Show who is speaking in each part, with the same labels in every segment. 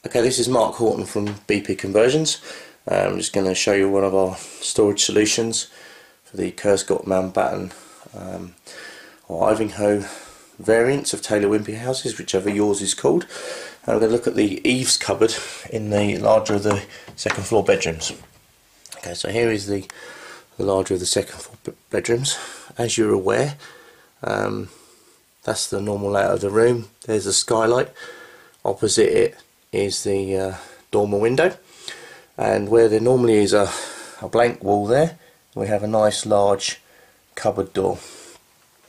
Speaker 1: Okay, this is Mark Horton from BP Conversions. I'm just going to show you one of our storage solutions for the Kerscott, Mountbatten or Ivinghoe variants of Taylor Wimpey houses, whichever yours is called. And we're going to look at the Eaves cupboard in the larger of the second floor bedrooms. Okay, so here is the larger of the second floor bedrooms. As you're aware, that's the normal layout of the room. There's a skylight. Opposite it is the dormer window, and where there normally is a blank wall there, we have a nice large cupboard door.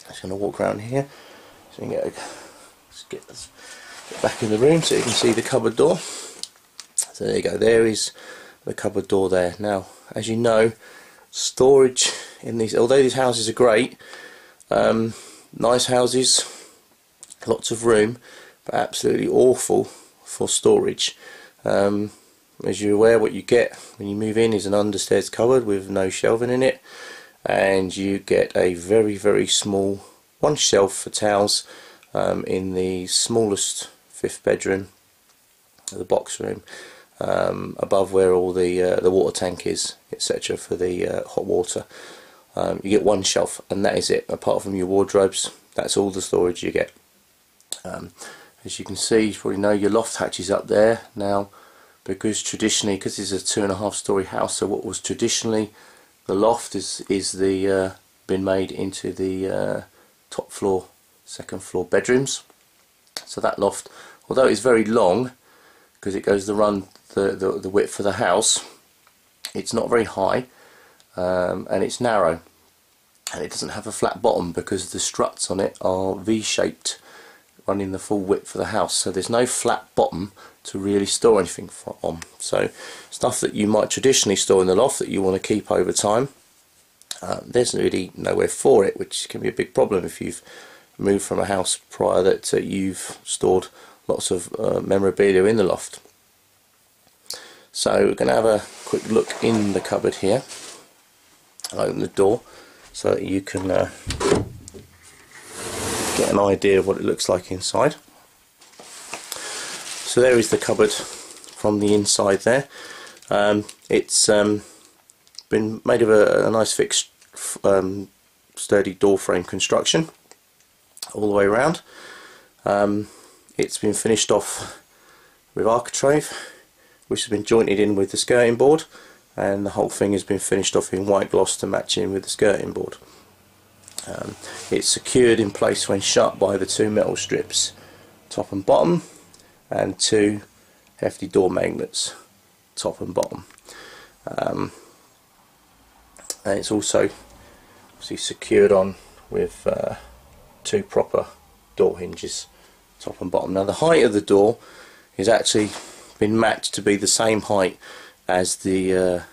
Speaker 1: I'm just going to walk around here so you can get back in the room so you can see the cupboard door. So there you go, there is the cupboard door there. Now, as you know, storage in these, although these houses are great, nice houses, lots of room, but absolutely awful for storage. As you're aware, what you get when you move in is an understairs cupboard with no shelving in it, and you get a very small one shelf for towels in the smallest fifth bedroom, the box room, above where all the water tank is, etc., for the hot water. You get one shelf and that is it. Apart from your wardrobes, that's all the storage you get. As you can see, you probably know your loft hatches up there now, because traditionally, because it's a 2.5 story house, so what was traditionally the loft is been made into the top floor, second floor bedrooms. So that loft, although it's very long because it goes the width of the house, it's not very high, and it's narrow, and it doesn't have a flat bottom because the struts on it are V-shaped, running the full width of the house, so there's no flat bottom to really store anything on. So stuff that you might traditionally store in the loft that you want to keep over time, there's really nowhere for it, which can be a big problem if you've moved from a house prior that you've stored lots of memorabilia in the loft. So we're going to have a quick look in the cupboard here. I'll open the door so that you can get an idea of what it looks like inside. So there is the cupboard from the inside there. It's been made of a nice fixed sturdy door frame construction all the way around. It's been finished off with architrave, which has been jointed in with the skirting board, and the whole thing has been finished off in white gloss to match in with the skirting board. It's secured in place when shut by the 2 metal strips, top and bottom, and 2 hefty door magnets, top and bottom. And it's also obviously secured on with 2 proper door hinges, top and bottom. Now the height of the door is actually been matched to be the same height as the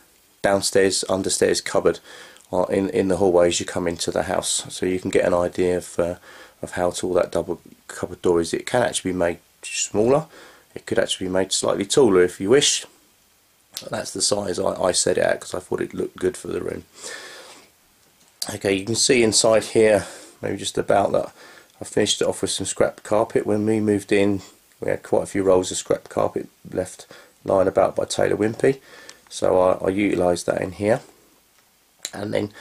Speaker 1: downstairs understairs cupboard in the hallway as you come into the house, so you can get an idea of how tall that double cupboard door is. It can actually be made smaller, it could actually be made slightly taller if you wish. That's the size I set it at because I thought it looked good for the room. Okay, you can see inside here, maybe just about that, I finished it off with some scrap carpet. When we moved in, we had quite a few rolls of scrap carpet left lying about by Taylor Wimpey, so I utilised that in here. And then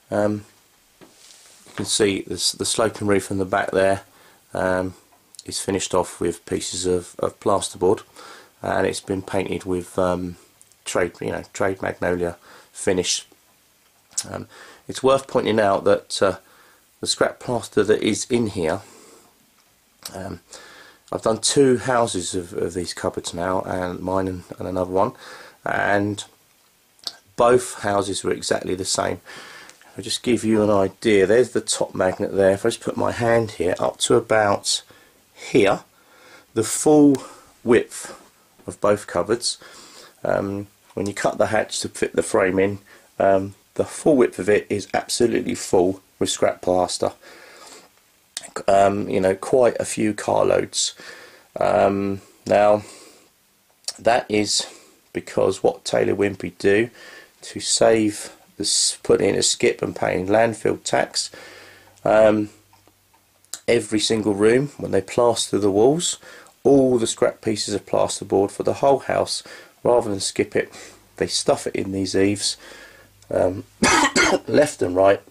Speaker 1: you can see the sloping roof in the back there is finished off with pieces of plasterboard, and it's been painted with trade magnolia finish. It's worth pointing out that the scrap plaster that is in here, I've done 2 houses of these cupboards now, and mine and another one, and both houses were exactly the same. I'll just give you an idea. There's the top magnet there. If I just put my hand here up to about here, the full width of both cupboards, when you cut the hatch to fit the frame in, the full width of it is absolutely full with scrap plaster. You know, quite a few carloads. Now that is because what Taylor Wimpey do to save this, putting in a skip and paying landfill tax, every single room, when they plaster the walls, all the scrap pieces of plasterboard for the whole house. Rather than skip it, they stuff it in these eaves, left and right,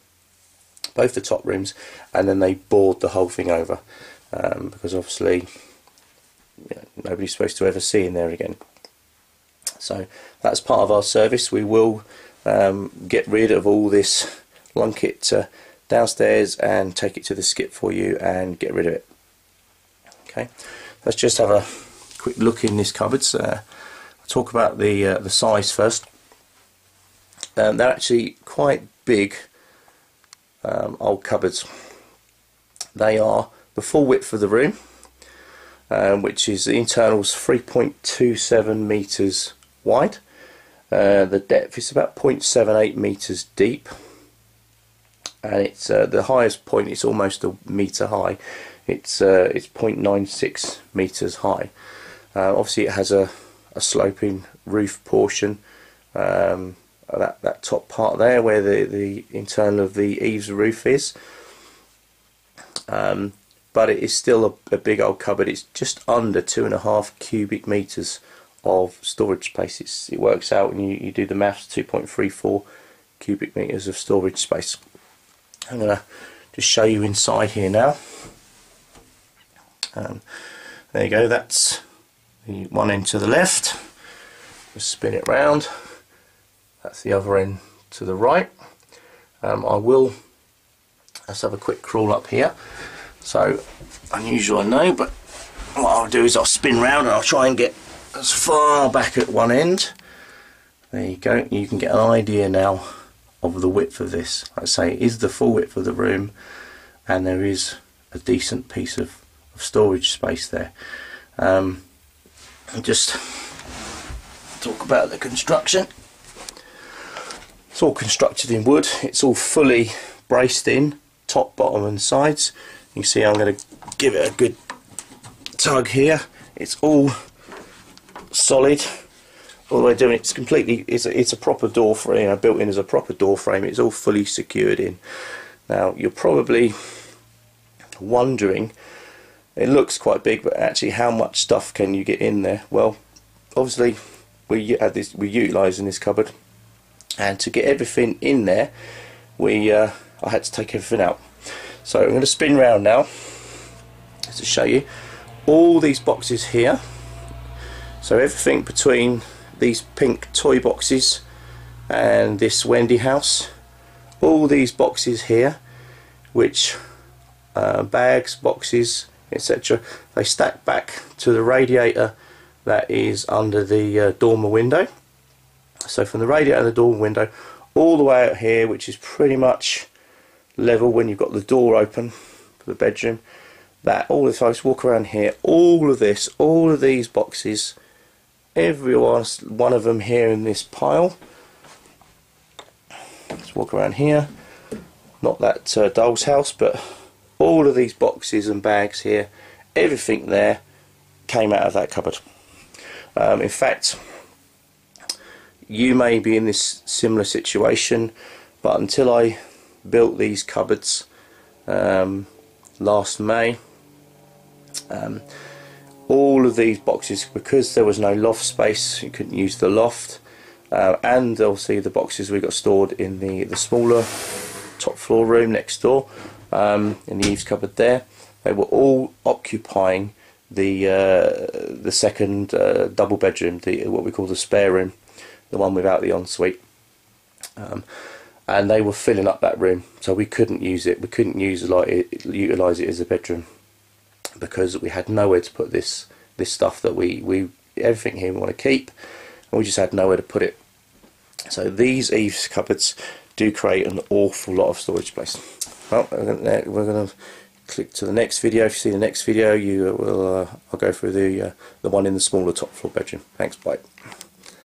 Speaker 1: both the top rooms, and then they board the whole thing over, because obviously nobody's supposed to ever see in there again. So that's part of our service. We will get rid of all this Lunkit downstairs and take it to the skip for you and get rid of it. Okay, let's just have a quick look in this cupboards. I'll talk about the size first. They're actually quite big old cupboards. They are the full width of the room, which is the internals 3.27 meters wide. The depth is about 0.78 meters deep, and it's the highest point is almost a meter high. It's 0.96 meters high. Obviously it has a sloping roof portion, that top part there where the internal of the eaves roof is, but it is still a big old cupboard. It's just under 2.5 cubic meters of storage space. It works out when you do the maths, 2.34 cubic meters of storage space. I'm going to just show you inside here now. There you go, that's the one end to the left. Just spin it round. That's the other end to the right. Let's have a quick crawl up here. So, unusual I know, but what I'll do is I'll spin round and I'll try and get as far back at one end. There you go, you can get an idea now of the width of this. Like I say, it is the full width of the room, and there is a decent piece of storage space there. I'll just talk about the construction. It's all constructed in wood. It's all fully braced in, top, bottom and sides. You can see I'm going to give it a good tug here. It's all solid all the way down. It's completely, it's a proper door frame, built in as a proper door frame. It's all fully secured in. Now you're probably wondering, it looks quite big, but actually how much stuff can you get in there? Well, obviously we're utilising this cupboard, and to get everything in there I had to take everything out. So I'm going to spin round now to show you all these boxes here. So everything between these pink toy boxes and this Wendy house, all these boxes here, which bags, boxes, etc., they stack back to the radiator that is under the dormer window. So from the radiator and the dormer window all the way out here, which is pretty much level when you've got the door open for the bedroom, that all if I just walk around here, all of this, all of these boxes, every one of them here in this pile. Let's walk around here, not that doll's house, but all of these boxes and bags here, everything there came out of that cupboard. In fact, you may be in this similar situation, but until I built these cupboards last May, all of these boxes, because there was no loft space, you couldn't use the loft, and obviously the boxes we got stored in the smaller top floor room next door, in the eaves cupboard there, they were all occupying the second double bedroom, what we call the spare room, the one without the ensuite, and they were filling up that room, so we couldn't use it. We couldn't utilise it as a bedroom because we had nowhere to put this stuff that we everything here we want to keep, and we just had nowhere to put it. So these eaves cupboards do create an awful lot of storage space. Well, we're going to click to the next video. If you see the next video, I'll go through the one in the smaller top floor bedroom. Thanks, bye.